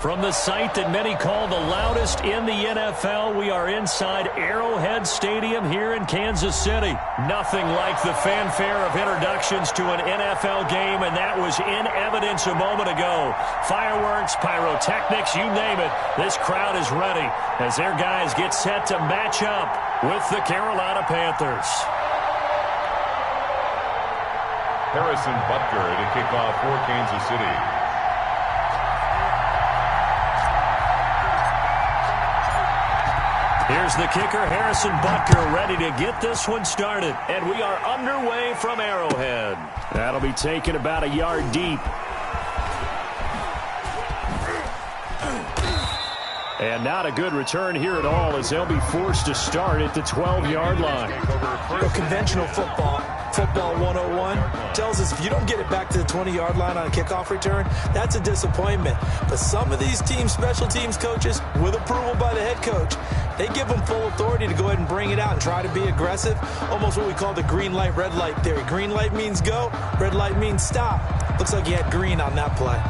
From the site that many call the loudest in the NFL, we are inside Arrowhead Stadium here in Kansas City. Nothing like the fanfare of introductions to an NFL game, and that was in evidence a moment ago. Fireworks, pyrotechnics, you name it. This crowd is ready as their guys get set to match up with the Carolina Panthers. Harrison Butker to kick off for Kansas City. Here's the kicker, Harrison Butker, ready to get this one started. And we are underway from Arrowhead. That'll be taken about a yard deep. And not a good return here at all as they'll be forced to start at the 12-yard line. Well, conventional football 101, tells us if you don't get it back to the 20-yard line on a kickoff return, that's a disappointment. But some of these teams, special teams coaches, with approval by the head coach, they give them full authority to go ahead and bring it out and try to be aggressive, almost what we call the green light, red light theory. Green light means go, red light means stop. Looks like you had green on that play.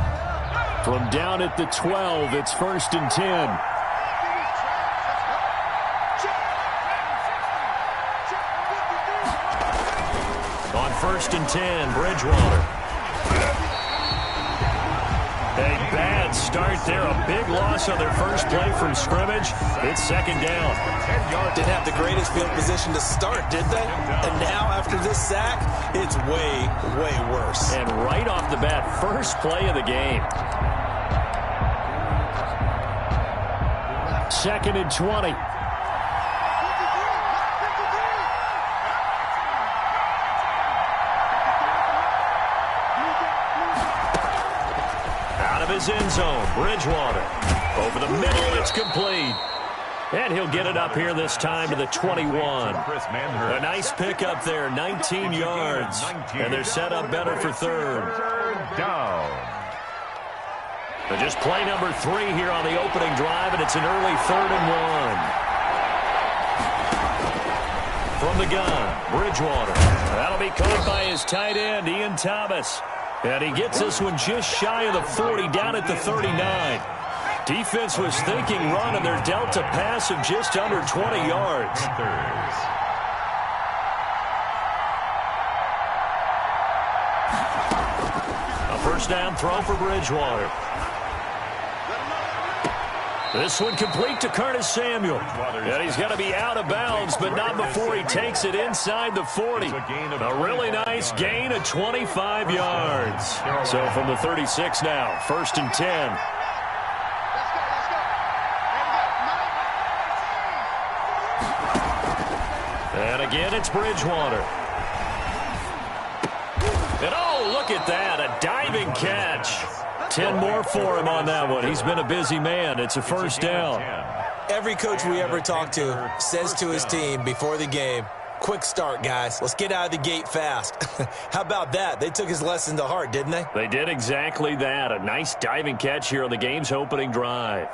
From down at the 12, it's 1st and 10. On 1st and 10, Bridgewater. A bad start there. A big loss on their first play from scrimmage. It's 2nd down. Didn't have the greatest field position to start, did they? And now, after this sack, it's way, way worse. And right off the bat, first play of the game. 2nd and 20. Out of his end zone, Bridgewater. Over the middle, it's complete. And he'll get it up here this time to the 21. A nice pickup there, 19 yards. And they're set up better for 3rd down. But just play number 3 here on the opening drive, and it's an early 3rd and 1. From the gun, Bridgewater. That'll be caught by his tight end, Ian Thomas. And he gets this one just shy of the 40, down at the 39. Defense was thinking run, and they're dealt a pass of just under 20 yards. A first down throw for Bridgewater. This one complete to Curtis Samuel. And he's going to be out of bounds, but not before he takes it inside the 40. A really nice gain of 25 yards. So from the 36 now, 1st and 10. And again, it's Bridgewater. And oh, look at that, a diving catch. 10 more for him on that one. He's been a busy man. It's a first down. Every coach we ever talk to says to his team before the game, quick start, guys. Let's get out of the gate fast. How about that? They took his lesson to heart, didn't they? They did exactly that. A nice diving catch here on the game's opening drive.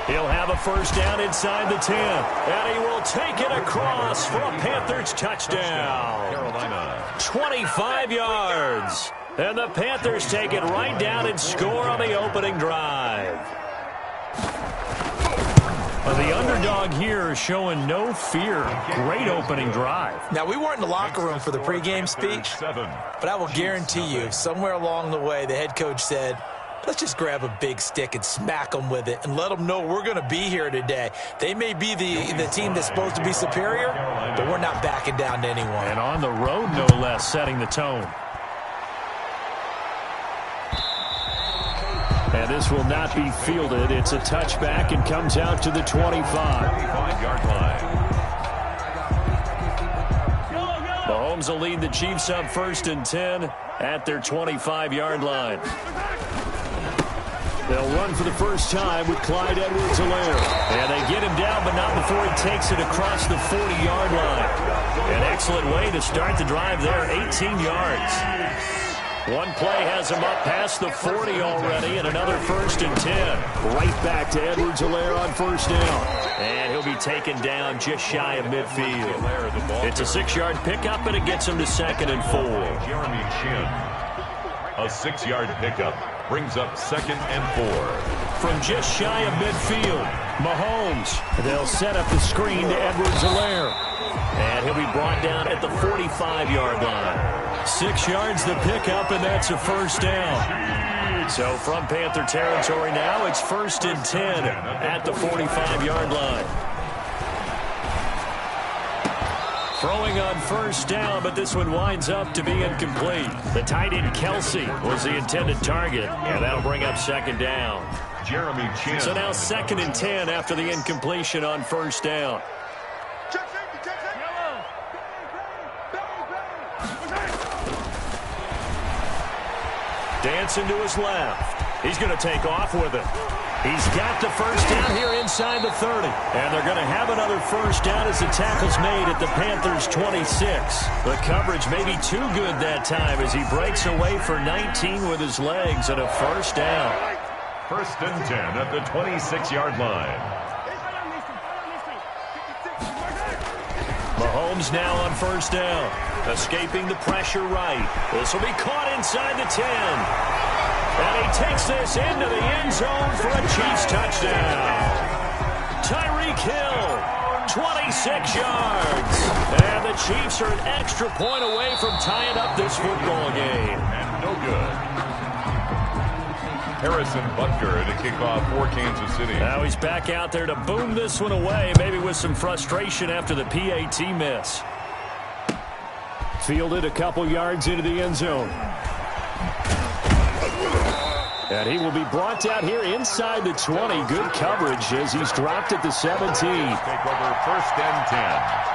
He'll have a first down inside the 10. And he will take it across for a Panthers touchdown. Carolina. 25 yards. And the Panthers take it right down and score on the opening drive. The underdog here is showing no fear. Great opening drive. Now, we weren't in the locker room for the pregame speech, but I will guarantee you, somewhere along the way, the head coach said, let's just grab a big stick and smack them with it and let them know we're going to be here today. They may be the team that's supposed to be superior, but we're not backing down to anyone. And on the road, no less, setting the tone. And this will not be fielded. It's a touchback and comes out to the 25-yard line. Mahomes will lead the Chiefs up 1st and 10 at their 25-yard line. They'll run for the first time with Clyde Edwards-Helaire. And they get him down, but not before he takes it across the 40-yard line. An excellent way to start the drive there, 18 yards. One play has him up past the 40 already, and another 1st and 10. Right back to Edwards-Helaire on 1st down. And he'll be taken down just shy of midfield. It's a 6-yard pickup, and it gets him to 2nd and 4. Jeremy Chin. A 6-yard pickup brings up 2nd and 4. From just shy of midfield, Mahomes. They'll set up the screen to Edwards-Helaire. And he'll be brought down at the 45-yard line. 6 yards the pickup, and that's a 1st down. So from Panther territory now, it's 1st and 10 at the 45-yard line. Throwing on 1st down, but this one winds up to be incomplete. The tight end Kelsey was the intended target, and that'll bring up 2nd down. Jeremy Chin. So now 2nd and 10 after the incompletion on 1st down. Dancing to his left. He's going to take off with it. He's got the 1st down here inside the 30. And they're going to have another 1st down as the tackle's made at the Panthers' 26. The coverage may be too good that time as he breaks away for 19 with his legs and a 1st down. 1st and 10 at the 26-yard line. Mahomes now on 1st down. Escaping the pressure right. This will be caught inside the 10. And he takes this into the end zone for a Chiefs touchdown. Tyreek Hill, 26 yards. And the Chiefs are an extra point away from tying up this football game. And no good. Harrison Butker to kick off for Kansas City. Now he's back out there to boom this one away, maybe with some frustration after the PAT miss. Fielded a couple yards into the end zone. And he will be brought out here inside the 20. Good coverage as he's dropped at the 17. Take over 1st and 10.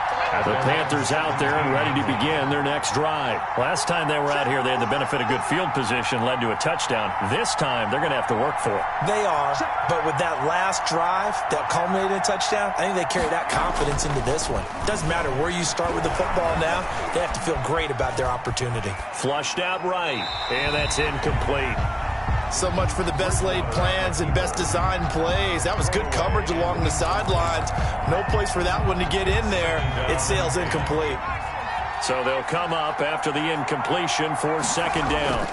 The Panthers out there and ready to begin their next drive. Last time they were out here, they had the benefit of good field position, led to a touchdown. This time, they're going to have to work for it. They are, but with that last drive that culminated in a touchdown, I think they carry that confidence into this one. Doesn't matter where you start with the football now, they have to feel great about their opportunity. Flushed out right, and that's incomplete. So much for the best laid plans and best designed plays. That was good coverage along the sidelines. No place for that one to get in there. It sails incomplete. So they'll come up after the incompletion for 2nd down.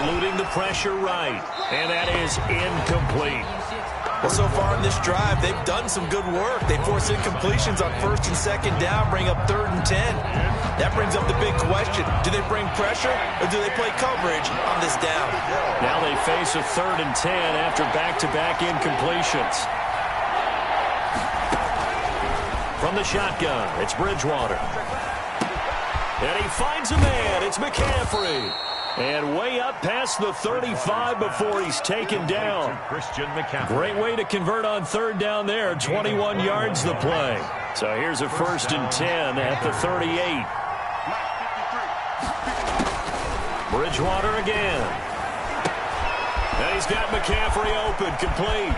Eluding the pressure right, and that is incomplete. Well, so far in this drive, they've done some good work. They force incompletions on 1st and 2nd down, bring up 3rd and 10. That brings up the big question. Do they bring pressure or do they play coverage on this down? Now they face a 3rd and 10 after back-to-back incompletions. From the shotgun, it's Bridgewater. And he finds a man. It's McCaffrey. And way up past the 35 before he's taken down. Christian McCaffrey. Great way to convert on 3rd down there. 21 yards the play. So here's a 1st and 10 at the 38. Bridgewater again. And he's got McCaffrey open, complete.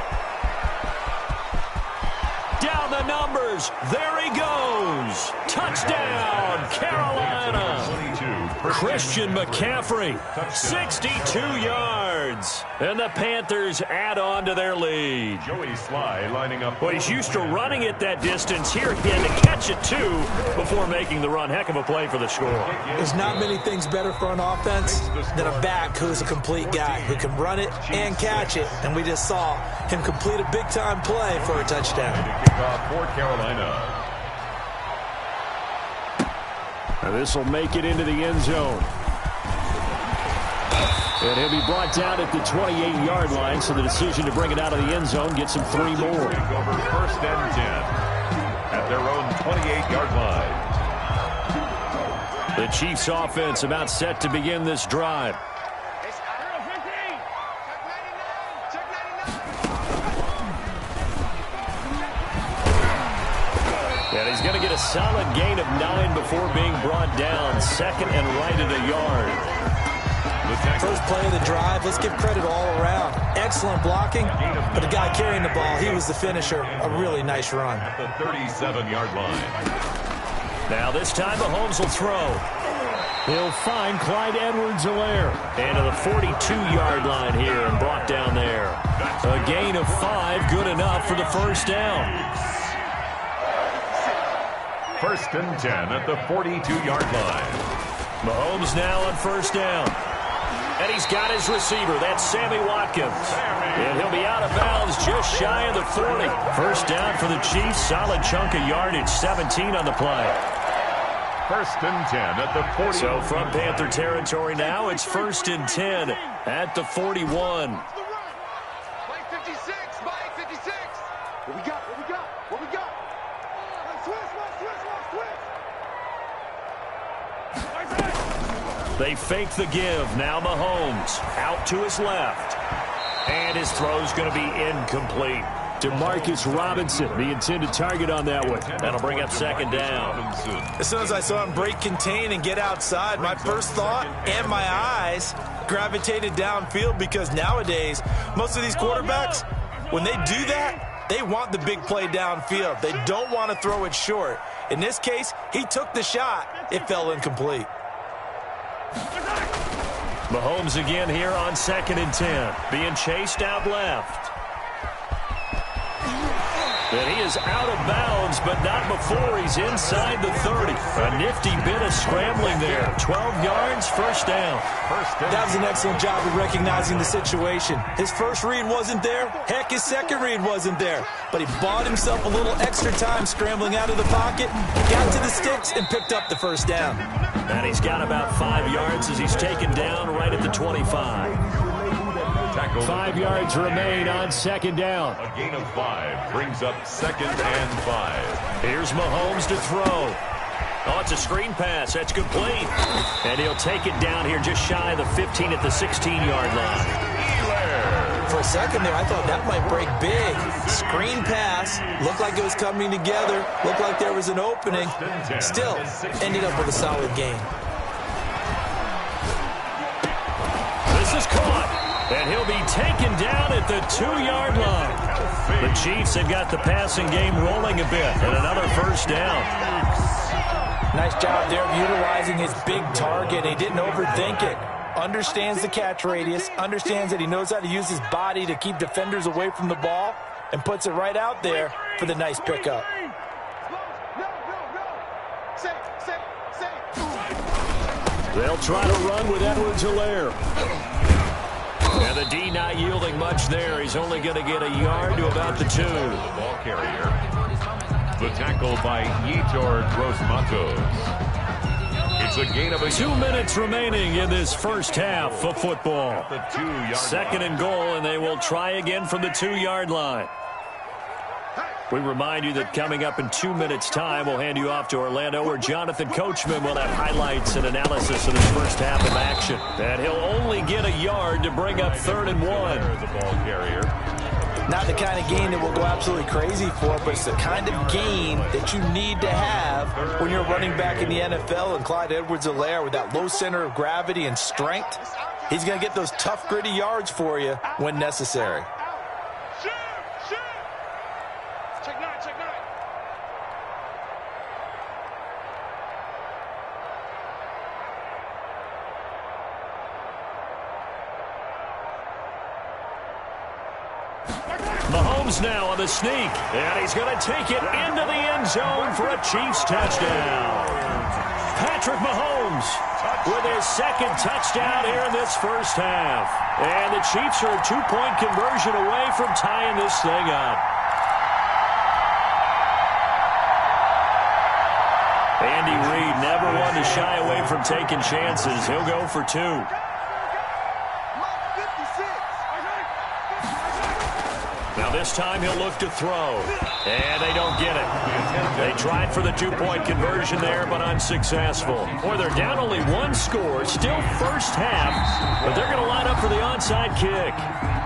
Down the numbers. There he goes. Touchdown, Carolina. Christian McCaffrey, 62 yards. And the Panthers add on to their lead. Joey Sly lining up. Well, he's used to running it that distance. Here he had to catch it, too, before making the run. Heck of a play for the score. There's not many things better for an offense than a back who's a complete guy, who can run it and catch it. And we just saw him complete a big-time play for a touchdown. Kick off for Carolina. Now this will make it into the end zone. And he'll be brought down at the 28-yard line, so the decision to bring it out of the end zone gets him 3 more. Take over 1st and 10 at their own 28-yard line. The Chiefs offense about set to begin this drive. And he's going to get a solid gain of 9 before being brought down. 2nd and right at a yard. First play of the drive, let's give credit all around. Excellent blocking, but the guy carrying the ball, he was the finisher. A really nice run. At the 37-yard line. Now this time Mahomes will throw. He'll find Clyde Edwards-Helaire. And to the 42-yard line here and brought down there. A gain of 5, good enough for the first down. 1st and 10 at the 42-yard line. Mahomes now on first down. And he's got his receiver. That's Sammy Watkins. And he'll be out of bounds just shy of the 40. First down for the Chiefs. Solid chunk of yardage. 17 on the play. 1st and 10 at the 40. So from Panther territory now, it's 1st and 10 at the 41. Mike 56, Mike 56. What we got? What we got? What we got? Twist. They fake the give. Now Mahomes out to his left. And his throw's going to be incomplete. Demarcus Robinson, the intended target on that one. That'll bring up second down. As soon as I saw him break contain and get outside, my first thought and my eyes gravitated downfield, because nowadays, most of these quarterbacks, when they do that, they want the big play downfield. They don't want to throw it short. In this case, he took the shot. It fell incomplete. Mahomes again here on 2nd and 10. Being chased out left. And he is out of bounds, but not before he's inside the 30. A nifty bit of scrambling there. 12 yards, first down. That was an excellent job of recognizing the situation. His first read wasn't there. Heck, his second read wasn't there. But he bought himself a little extra time scrambling out of the pocket, got to the sticks, and picked up the first down. And he's got about 5 yards as he's taken down right at the 25. 5 yards remain on second down. A gain of 5 brings up 2nd and 5. Here's Mahomes to throw. Oh, it's a screen pass. That's complete. And he'll take it down here just shy of the 15 at the 16-yard line. For a second there, I thought that might break big. Screen pass. Looked like it was coming together. Looked like there was an opening. Still, ended up with a solid game. This is caught. And he'll be taken down at the 2-yard line. The Chiefs have got the passing game rolling a bit. And another first down. Nice job there of utilizing his big target. He didn't overthink it. Understands the catch radius. Understands that he knows how to use his body to keep defenders away from the ball. And puts it right out there for the nice pickup. They'll try to run with Edwards-Helaire. And the D not yielding much there. He's only going to get a yard to about the 2. The ball carrier. The tackle by Yetur Gross-Matos. It's a gain of 2 minutes remaining in this first half of football. The 2-yard 2nd and goal, and they will try again from the 2-yard line. We remind you that coming up in 2 minutes' time, we'll hand you off to Orlando, where Jonathan Coachman will have highlights and analysis of this first half of action. And he'll only get a yard to bring up 3rd and 1. The ball carrier. Not the kind of game that we'll go absolutely crazy for, but it's the kind of game that you need to have when you're running back in the NFL. And Clyde Edwards-Helaire, with that low center of gravity and strength, he's going to get those tough, gritty yards for you when necessary. Mahomes now on the sneak, and he's going to take it into the end zone for a Chiefs touchdown. Patrick Mahomes with his 2nd touchdown here in this first half. And the Chiefs are a 2-point conversion away from tying this thing up. Andy Reid never one to shy away from taking chances. He'll go for 2. Now this time he'll look to throw. And they don't get it. They tried for the 2-point conversion there, but unsuccessful. Boy, they're down only 1 score. Still first half, but they're going to line up for the onside kick.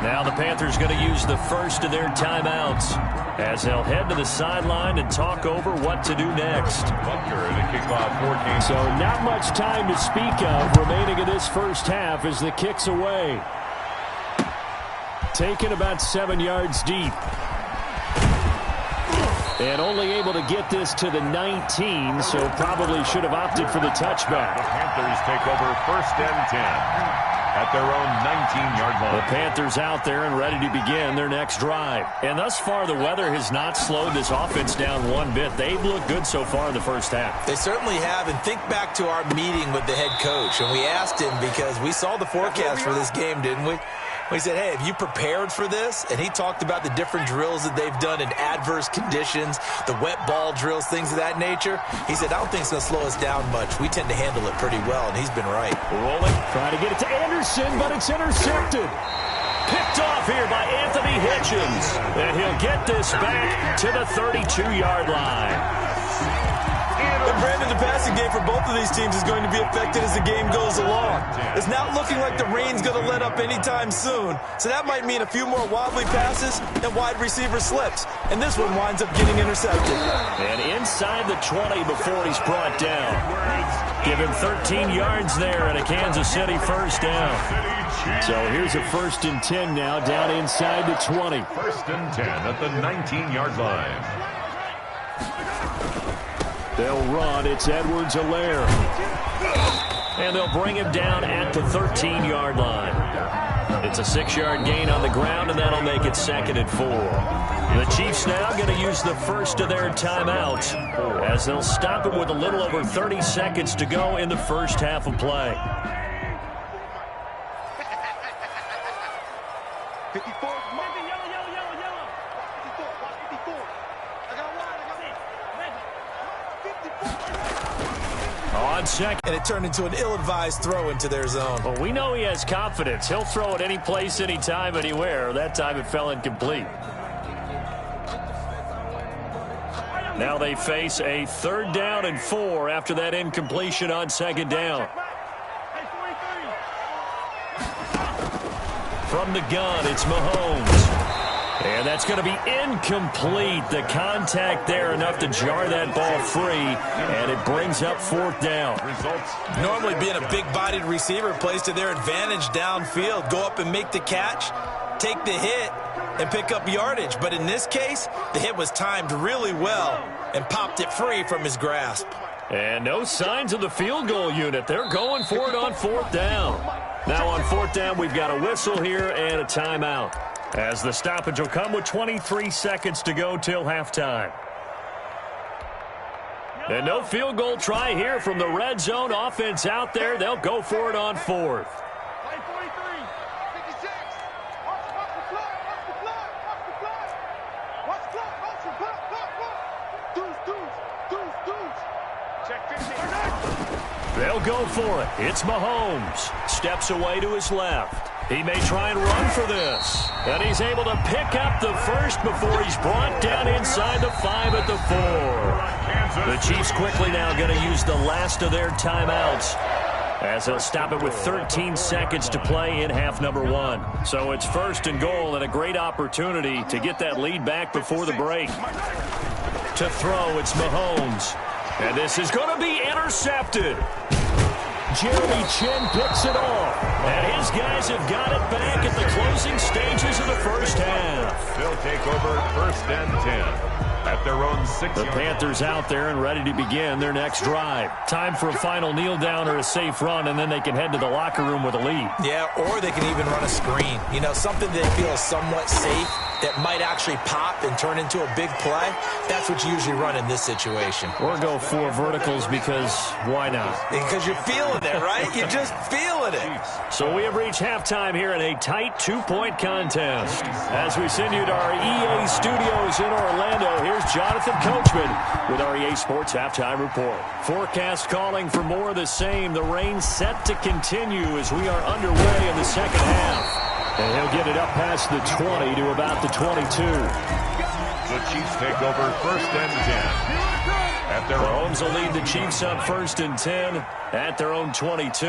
Now the Panthers going to use the first of their timeouts as they'll head to the sideline and talk over what to do next. So not much time to speak of remaining in this first half as the kick's away. Taken about 7 yards deep. And only able to get this to the 19, so probably should have opted for the touchback. The Panthers take over 1st and 10 at their own 19-yard line. The Panthers out there and ready to begin their next drive. And thus far, the weather has not slowed this offense down one bit. They've looked good so far in the first half. They certainly have. And think back to our meeting with the head coach. And we asked him, because we saw the forecast for this game, didn't we? We said, hey, have you prepared for this? And he talked about the different drills that they've done in adverse conditions, the wet ball drills, things of that nature. He said, I don't think it's going to slow us down much. We tend to handle it pretty well, and he's been right. Rolling, trying to get it to Anderson, but it's intercepted. Picked off here by Anthony Hitchens. And he'll get this back to the 32-yard line. And Brandon, the passing game for both of these teams is going to be affected as the game goes along. It's not looking like the rain's going to let up anytime soon. So that might mean a few more wobbly passes and wide receiver slips. And this one winds up getting intercepted. And inside the 20 before he's brought down. Give him 13 yards there and a Kansas City first down. So here's a 1st and 10 now down inside the 20. 1st and 10 at the 19-yard line. They'll run. It's Edwards-Helaire. And they'll bring him down at the 13-yard line. It's a 6-yard gain on the ground, and that'll make it 2nd and 4. The Chiefs now going to use the first of their timeouts as they'll stop him with a little over 30 seconds to go in the first half of play. 54. Yellow. 54. Watch 54. I got one. On second. And it turned into an ill-advised throw into their zone. Well, we know he has confidence. He'll throw it any place, anytime, anywhere. That time it fell incomplete. Now they face a 3rd down and 4 after that incompletion on 2nd down. From the gun, it's Mahomes. And that's going to be incomplete. The contact there enough to jar that ball free, and it brings up 4th down. Normally being a big-bodied receiver plays to their advantage downfield. Go up and make the catch, take the hit, and pick up yardage. But in this case, the hit was timed really well and popped it free from his grasp. And no signs of the field goal unit. They're going for it on 4th down. Now on 4th down, we've got a whistle here and a timeout, as the stoppage will come with 23 seconds to go till halftime. And no field goal try here from the red zone offense out there. They'll go for it on 4th. They'll go for it. It's Mahomes. Steps away to his left. He may try and run for this. And he's able to pick up the first before he's brought down inside the 5 at the 4. The Chiefs quickly now going to use the last of their timeouts, as they'll stop it with 13 seconds to play in half number 1. So it's 1st and goal and a great opportunity to get that lead back before the break. To throw, it's Mahomes. And this is going to be intercepted. Jeremy Chin picks it off. And his guys have got it back at the closing stages of the first half. They'll take over 1st and 10 at their own 6-yard line. The Panthers out there and ready to begin their next drive. Time for a final kneel down or a safe run, and then they can head to the locker room with a lead. Yeah, or they can even run a screen. You know, something they feel is somewhat safe that might actually pop and turn into a big play. That's what you usually run in this situation. Or go 4 verticals, because why not? Because you're feeling it, right? You're just feeling it. So we have reached halftime here in a tight 2-point contest. As we send you to our EA studios in Orlando, here's Jonathan Coachman with our EA Sports Halftime Report. Forecast calling for more of the same. The rain set to continue as we are underway in the second half. And he'll get it up past the 20 to about the 22. The Chiefs take over 1st and 10 at their own. Mahomes will lead the Chiefs up 1st and 10 at their own 22.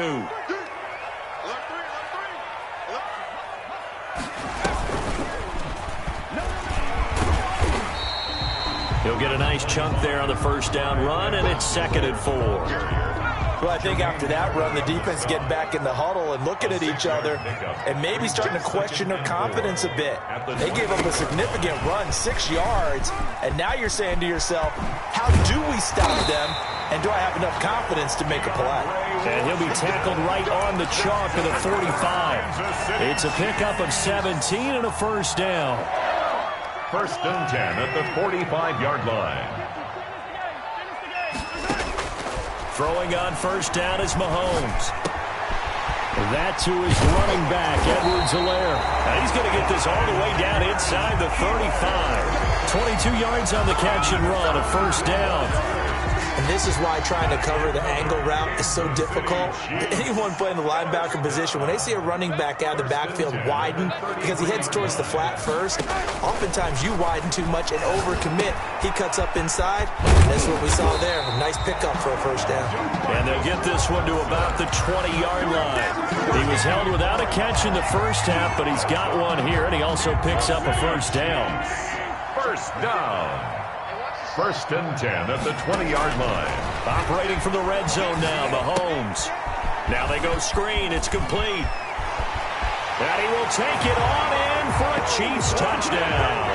He'll get a nice chunk there on the first down run, and it's 2nd and 4. Well, I think after that run, the defense getting back in the huddle and looking at each other and maybe starting to question their confidence a bit. They gave up a significant run, 6 yards, and now you're saying to yourself, how do we stop them, and do I have enough confidence to make a play? And he'll be tackled right on the chalk of the 45. It's a pickup of 17 and a first down. First and 10 at the 45-yard line. Throwing on first down is Mahomes. That to his running back, Edwards-Helaire. And he's going to get this all the way down inside the 35. 22 yards on the catch and run, a first down. And this is why trying to cover the angle route is so difficult. Anyone playing the linebacker position, when they see a running back out of the backfield widen because he heads towards the flat first, oftentimes you widen too much and overcommit. He cuts up inside, and that's what we saw there. A nice pickup for a first down. And they'll get this one to about the 20-yard line. He was held without a catch in the first half, but he's got one here, and he also picks up a first down. First down. First and 10 at the 20-yard line. Operating from the red zone now, Mahomes. Now they go screen. It's complete. And he will take it on in for a Chiefs touchdown.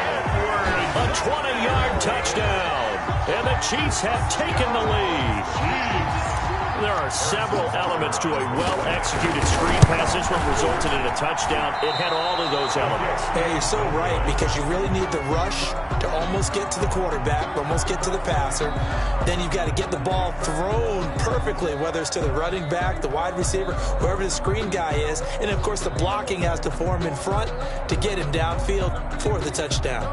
A 20-yard touchdown. And the Chiefs have taken the lead. There are several elements to a well-executed screen pass. This one resulted in a touchdown. It had all of those elements. Yeah, you're so right, because you really need the rush to almost get to the quarterback, almost get to the passer. Then you've got to get the ball thrown perfectly, whether it's to the running back, the wide receiver, whoever the screen guy is. And, of course, the blocking has to form in front to get him downfield for the touchdown.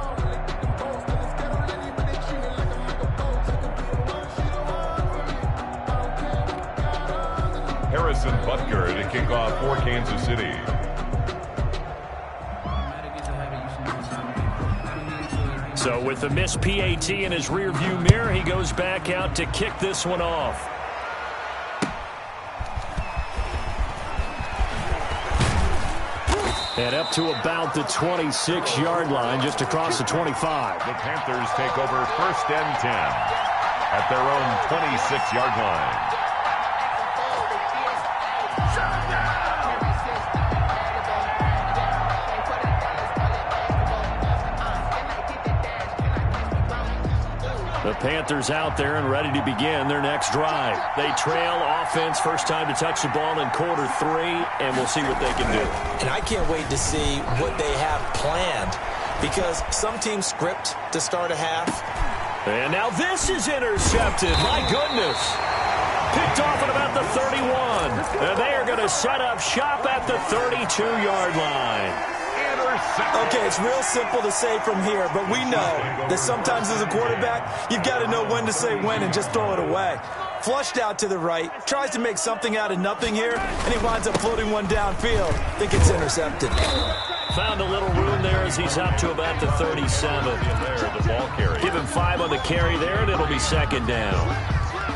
Harrison Butker to kick off for Kansas City. So with the missed PAT in his rearview mirror, he goes back out to kick this one off. And up to about the 26-yard line, just across the 25. The Panthers take over first and 10 at their own 26-yard line. The Panthers out there and ready to begin their next drive. They trail offense, first time to touch the ball in quarter 3, and we'll see what they can do. And I can't wait to see what they have planned, because some teams script to start a half. And now this is intercepted. My goodness. Picked off at about the 31. And they are going to set up shop at the 32-yard line. Okay, it's real simple to say from here, but we know that sometimes as a quarterback, you've got to know when to say when and just throw it away. Flushed out to the right, tries to make something out of nothing here, and he winds up floating one downfield. I think it's intercepted. Found a little room there as he's up to about the 37. There, the ball carry. Give him 5 on the carry there, and it'll be second down.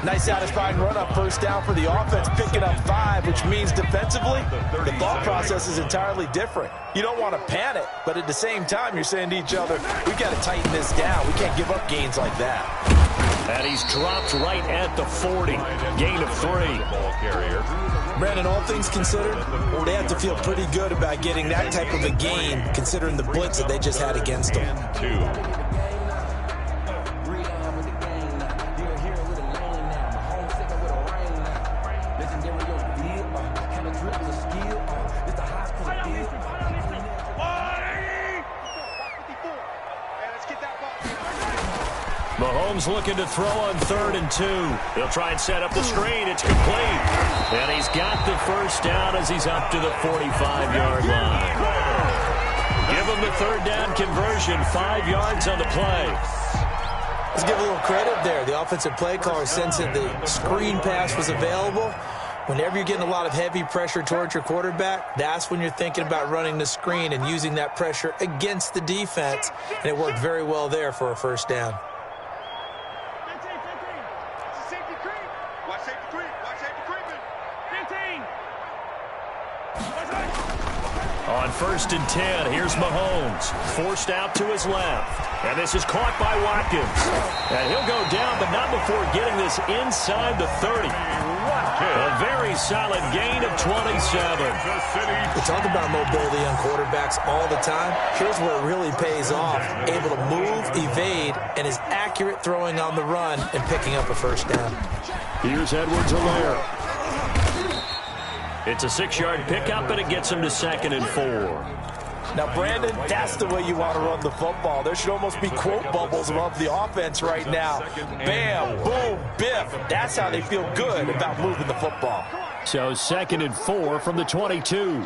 Nice satisfying run up first down for the offense, picking up 5, which means defensively, the thought process is entirely different. You don't want to panic, but at the same time, you're saying to each other, we've got to tighten this down. We can't give up gains like that. And he's dropped right at the 40. Gain of 3. Ball carrier. Brandon, all things considered, they have to feel pretty good about getting that type of a gain, considering the blitz that they just had against them. 2. Mahomes looking to throw on 3rd and 2. He'll try and set up the screen. It's complete. And he's got the first down as he's up to the 45-yard line. Give him the 3rd down conversion. 5 yards on the play. Let's give a little credit there. The offensive play caller sensed that the screen pass was available. Whenever you're getting a lot of heavy pressure towards your quarterback, that's when you're thinking about running the screen and using that pressure against the defense. And it worked very well there for a first down. On 1st and 10, here's Mahomes. Forced out to his left. And this is caught by Watkins. And he'll go down, but not before getting this inside the 30. A very solid gain of 27. We talk about mobility on quarterbacks all the time. Here's where it really pays off. Able to move, evade, and is accurate throwing on the run and picking up a first down. Here's Edwards-Helaire. It's a 6-yard pickup, and it gets him to 2nd and 4. Now, Brandon, that's the way you want to run the football. There should almost be quote bubbles above the offense right now. Bam, boom, biff. That's how they feel good about moving the football. So 2nd and 4 from the 22.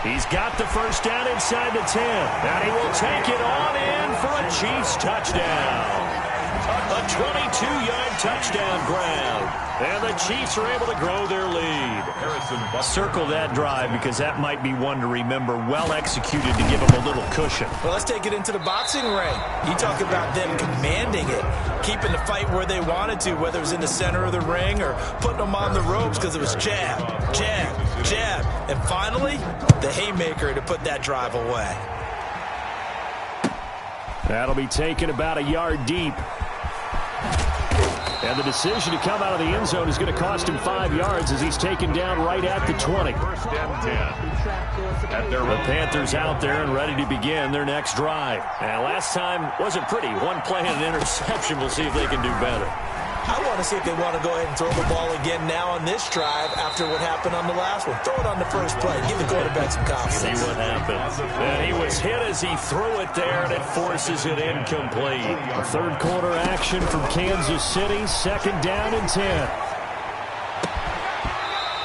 He's got the first down inside the 10. And he will take it on in for a Chiefs touchdown. A 22-yard touchdown grab. And the Chiefs are able to grow their lead. Circle that drive because that might be one to remember. Well executed to give them a little cushion. Well, let's take it into the boxing ring. You talk about them commanding it, keeping the fight where they wanted to, whether it was in the center of the ring or putting them on the ropes because it was jab, jab, jab. And finally, the haymaker to put that drive away. That'll be taken about a yard deep. And the decision to come out of the end zone is going to cost him 5 yards as he's taken down right at the 20. 1st and 10. The Panthers out there and ready to begin their next drive. And last time wasn't pretty. One play and an interception. We'll see if they can do better. I want to see if they want to go ahead and throw the ball again now on this drive after what happened on the last one. Throw it on the first play. Give the quarterback some confidence. See what happens. And he was hit as he threw it there, and it forces it incomplete. A 3rd quarter action from Kansas City. 2nd down and 10.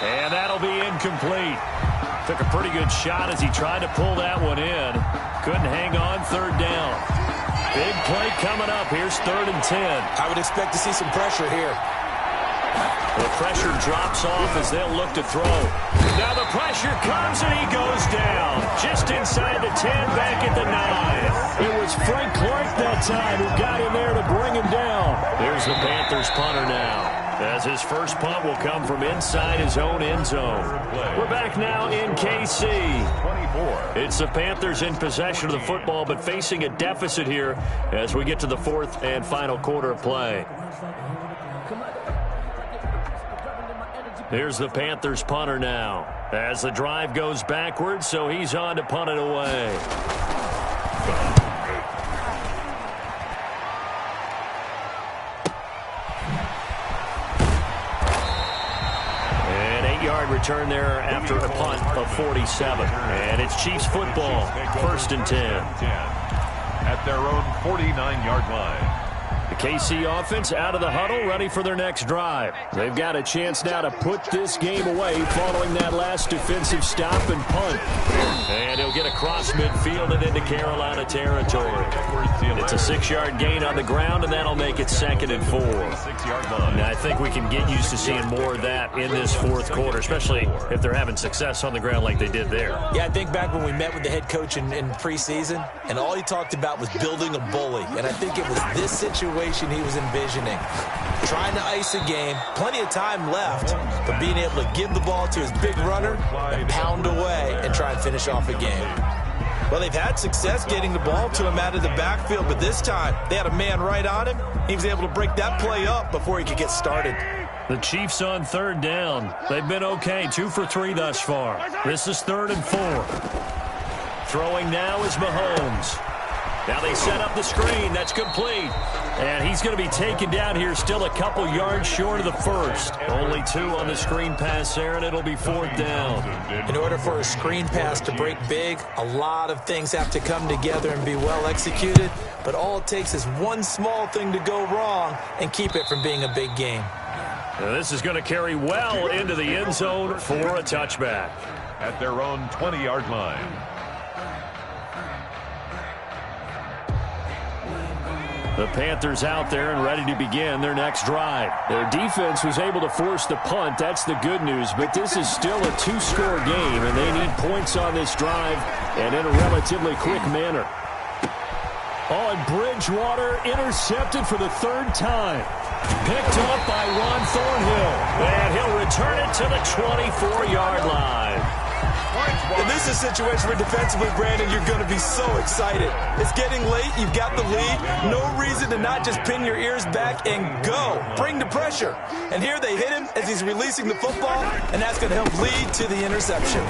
And that'll be incomplete. Took a pretty good shot as he tried to pull that one in. Couldn't hang on 3rd down. Big play coming up. Here's 3rd and 10. I would expect to see some pressure here. The pressure drops off as they'll look to throw. Now the pressure comes and he goes down. Just inside the 10, back at the 9. It was Frank Clark that time who got in there to bring him down. There's the Panthers punter now, as his first punt will come from inside his own end zone. We're back now in KC. 24. It's the Panthers in possession of the football, but facing a deficit here as we get to the 4th and final quarter of play. Here's the Panthers punter now, as the drive goes backwards, so he's on to punt it away. Return there after a punt of 47. And it's Chiefs football, 1st and 10. At their own 49-yard line. The KC offense out of the huddle, ready for their next drive. They've got a chance now to put this game away following that last defensive stop and punt. And he'll get across midfield and into Carolina territory. It's a 6-yard gain on the ground, and that'll make it 2nd and 4. 6-yard line. Now, I think we can get used to seeing more of that in this 4th quarter, especially if they're having success on the ground like they did there. Yeah, I think back when we met with the head coach in preseason, and all he talked about was building a bully. And I think it was this situation he was envisioning. Trying to ice a game, plenty of time left, but being able to give the ball to his big runner and pound away and try and finish off a game. Well, they've had success getting the ball to him out of the backfield, but this time they had a man right on him. He was able to break that play up before he could get started. The Chiefs on 3rd down. They've been okay, 2 for 3 thus far. This is 3rd and 4. Throwing now is Mahomes. Now they set up the screen. That's complete. And he's going to be taken down here still a couple yards short of the first. Only 2 on the screen pass there, and it'll be 4th down. In order for a screen pass to break big, a lot of things have to come together and be well executed. But all it takes is one small thing to go wrong and keep it from being a big game. Now this is going to carry well into the end zone for a touchback. At their own 20-yard line. The Panthers out there and ready to begin their next drive. Their defense was able to force the punt. That's the good news. But this is still a 2-score game, and they need points on this drive and in a relatively quick manner. Oh, and Bridgewater intercepted for the third time. Picked up by Ron Thornhill. And he'll return it to the 24-yard line. And this is a situation where defensively, Brandon, you're going to be so excited. It's getting late. You've got the lead. No reason to not just pin your ears back and go. Bring the pressure. And here they hit him as he's releasing the football, and that's going to help lead to the interception.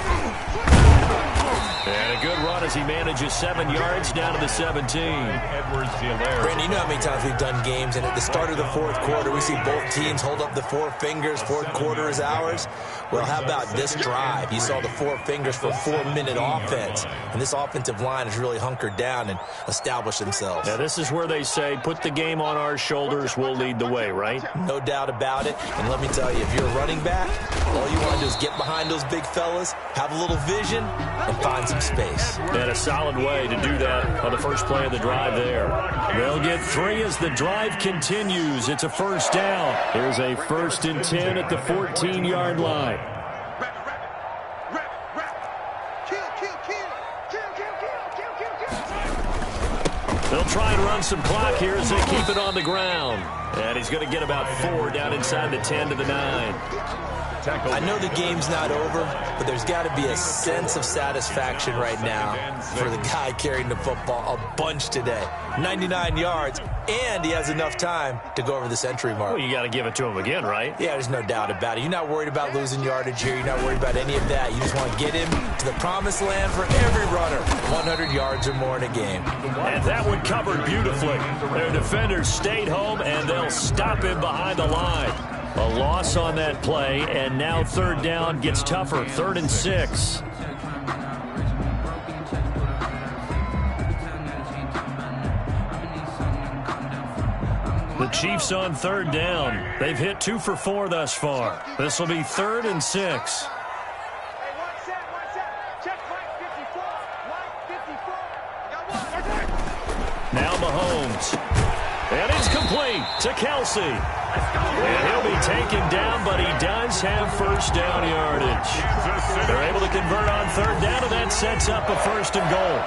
And a good run as he manages 7 yards down to the 17. Brandon, you know how many times we've done games, and at the start of the fourth quarter, we see both teams hold up the four fingers. Fourth quarter is ours. Well, how about this drive? You saw the four fingers for 4-minute offense. And this offensive line has really hunkered down and established themselves. Now, this is where they say, put the game on our shoulders, we'll lead the way, right? No doubt about it. And let me tell you, if you're a running back, all you want to do is get behind those big fellas, have a little vision, and find some space. And a solid way to do that on the first play of the drive there. They'll get 3 as the drive continues. It's a first down. Here's a 1st and 10 at the 14-yard line. They'll try and run some clock here as they keep it on the ground. And he's going to get about 4 down inside the 10 to the 9. I know the game's not over, but there's got to be a sense of satisfaction right now for the guy carrying the football a bunch today. 99 yards, and he has enough time to go over the century mark. Well, you got to give it to him again, right? Yeah, there's no doubt about it. You're not worried about losing yardage here. You're not worried about any of that. You just want to get him to the promised land for every runner. 100 yards or more in a game. And that one covered beautifully. Their defenders stayed home, and they'll stop him behind the line. A loss on that play, and now 3rd down gets tougher. 3rd and 6. The Chiefs on 3rd down. They've hit 2 for 4 thus far. This will be 3rd and 6. Now Mahomes. And it's complete to Kelsey. And he'll be taken down, but he does have first down yardage. They're able to convert on 3rd down, and that sets up a 1st and goal.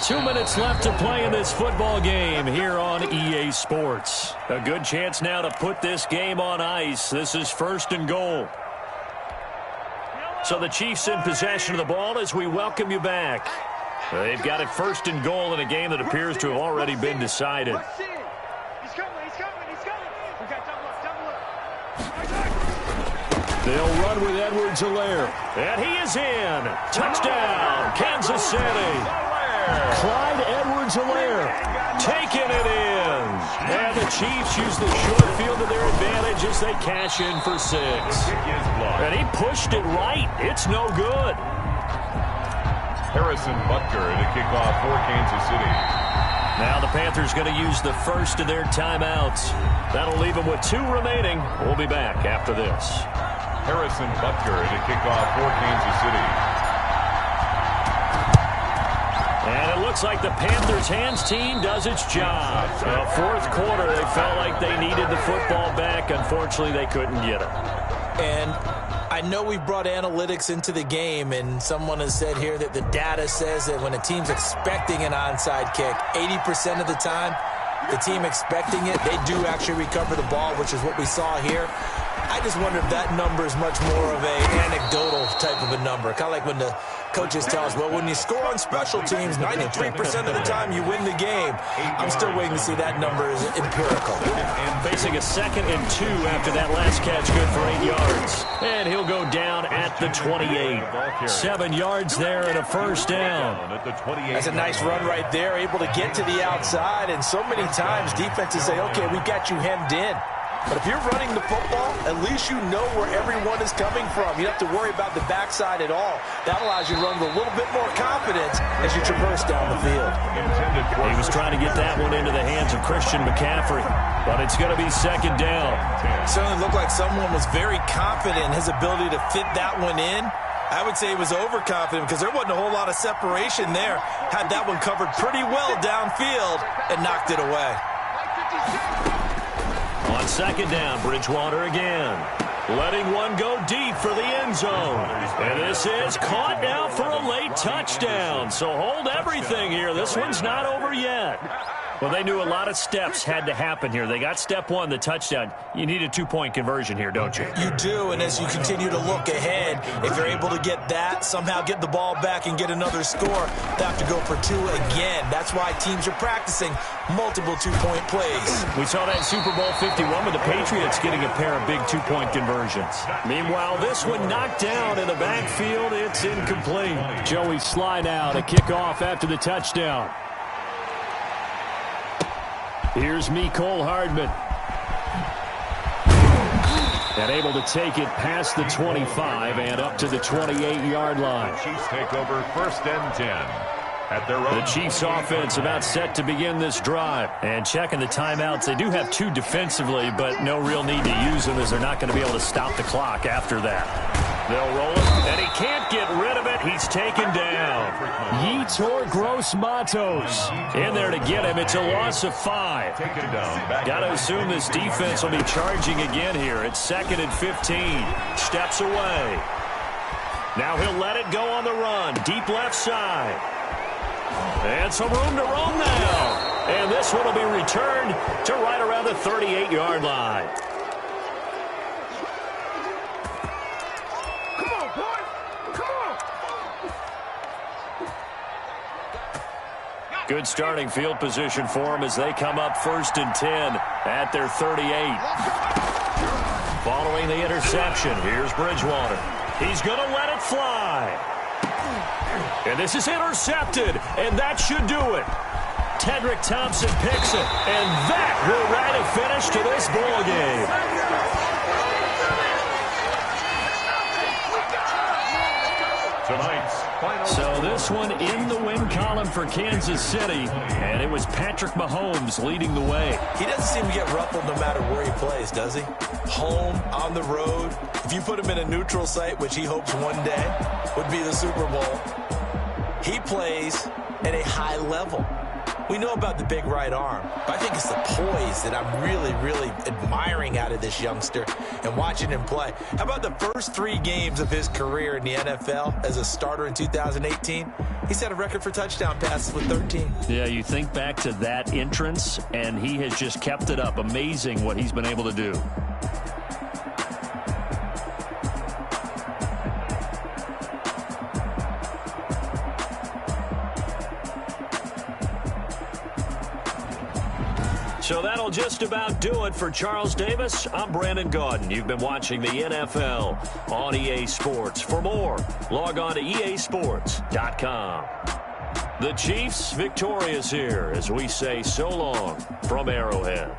2 minutes left to play in this football game here on EA Sports. A good chance now to put this game on ice. This is 1st and goal. So the Chiefs in possession of the ball as we welcome you back. They've got it 1st and goal in a game that appears to have already been decided. They'll run with Edwards-Helaire. And he is in. Touchdown, Kansas City. Clyde Edwards-Helaire taking it in. And the Chiefs use the short field to their advantage as they cash in for 6. And he pushed it right. It's no good. Harrison Butker to kick off for Kansas City. Now the Panthers going to use the first of their timeouts. That'll leave them with 2 remaining. We'll be back after this. Harrison Butker to kick off for Kansas City. And it looks like the Panthers' hands team does its job. Fourth quarter, they felt like they needed the football back. Unfortunately, they couldn't get it. And I know we brought analytics into the game, and someone has said here that the data says that when a team's expecting an onside kick, 80% of the time, the team expecting it, they do actually recover the ball, which is what we saw here. I just wonder if that number is much more of an anecdotal type of a number. Kind of like when the coaches tell us, well, when you score on special teams, 93% of the time you win the game. I'm still waiting to see that number is empirical. Facing a 2nd and 2 after that last catch, good for 8 yards. And he'll go down at the 28. 7 yards there and a first down. That's a nice run right there, able to get to the outside. And so many times defenses say, okay, we got you hemmed in. But if you're running the football, at least you know where everyone is coming from. You don't have to worry about the backside at all. That allows you to run with a little bit more confidence as you traverse down the field. He was trying to get that one into the hands of Christian McCaffrey, but it's going to be 2nd down. It certainly looked like someone was very confident in his ability to fit that one in. I would say he was overconfident because there wasn't a whole lot of separation there. Had that one covered pretty well downfield and knocked it away. On 2nd down, Bridgewater again. letting one go deep for the end zone. And this is caught now for a late touchdown. So hold everything here. This one's not over yet. Well, they knew a lot of steps had to happen here. They got step one, the touchdown. You need a two-point conversion here, don't you? You do, and as you continue to look ahead, if you're able to get that, somehow get the ball back and get another score, they have to go for two again. That's why teams are practicing multiple two-point plays. We saw that in Super Bowl 51 with the Patriots getting a pair of big two-point conversions. Meanwhile, this one knocked down in the backfield. It's incomplete. Joey Sly now to kick off after the touchdown. Here's Mecole Hardman. And able to take it past the 25 and up to the 28-yard line. Chiefs take over 1st and 10. At their own. The Chiefs offense about set to begin this drive. And checking the timeouts, they do have two defensively, but no real need to use them as they're not going to be able to stop the clock after that. They'll roll it, and he can't get rid of it. He's taken down. Yetur Gross-Matos in there to get him. It's a loss of 5. Got to assume this defense will be charging again here. It's 2nd and 15. Steps away. Now he'll let it go on the run. Deep left side. And some room to roam now. And this one will be returned to right around the 38-yard line. Come on, boys. Come on. Good starting field position for them as they come up 1st and 10 at their 38. Following the interception, here's Bridgewater. He's going to let it fly. And this is intercepted, and that should do it. Tedrick Thompson picks it, and that will write a finish to this ball game. So this one in the win column for Kansas City, and it was Patrick Mahomes leading the way. He doesn't seem to get ruffled no matter where he plays, does he? Home, on the road. If you put him in a neutral site, which he hopes one day would be the Super Bowl, he plays at a high level. We know about the big right arm, but I think it's the poise that I'm really, really admiring out of this youngster and watching him play. How about the first 3 games of his career in the NFL as a starter in 2018? He set a record for touchdown passes with 13. Yeah, you think back to that entrance, and he has just kept it up. Amazing what he's been able to do. So that'll just about do it for Charles Davis. I'm Brandon Gaudin. You've been watching the NFL on EA Sports. For more, log on to easports.com. The Chiefs victorious here as we say so long from Arrowhead.